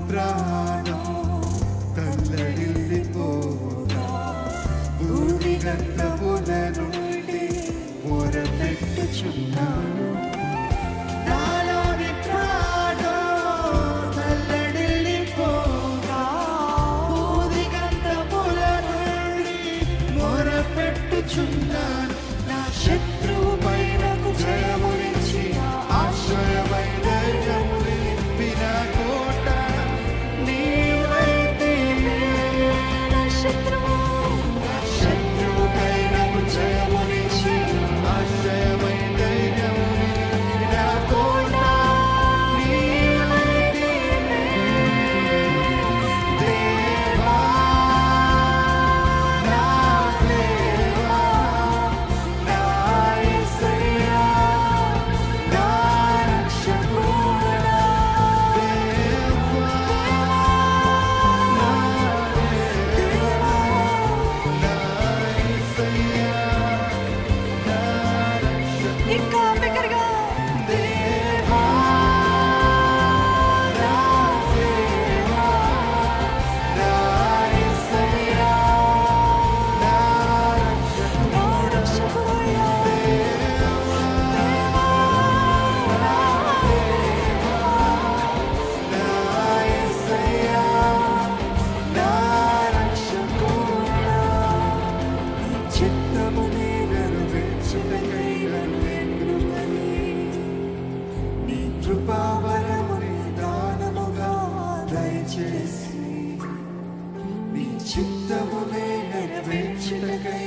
ప్రాణం తల్లడిల్లిపోగా భూమిగంధముల నుండి మొరపెట్టుచున్నాను. నాలోని ప్రాణం తల్లడిల్లిపోగా భూమిగంధముల నుండి మొరపెట్టుచున్నాను. నా శత్రువు పైనకు జయమునిచ్చి ఆశ్రయమై ధైర్యముని నింపిన కోట నీవైతివే. నా శత్రువు పైనకు జయమునిచ్చి ఆశ్రయమై ధైర్యముని నింపిన కోట నీవైతివే. దేవా నా దేవా నా యేసయ్యా నా రక్షకుడా. దేవా నా దేవా నా యేసయ్యా నా రక్షకుడా. ఇంకా బిగ్గరగా దేవా నా దేవా నా యేసయ్యా నా రక్షకుడా. నా రక్షకుడయ్యా. చిత్తమునే నెరవేర్చుటకై నన్ను ఎన్నుకొని నీ కృపావరముని దానముగా దయచేసి నీ చిత్తమునే నెరవేర్చుటకై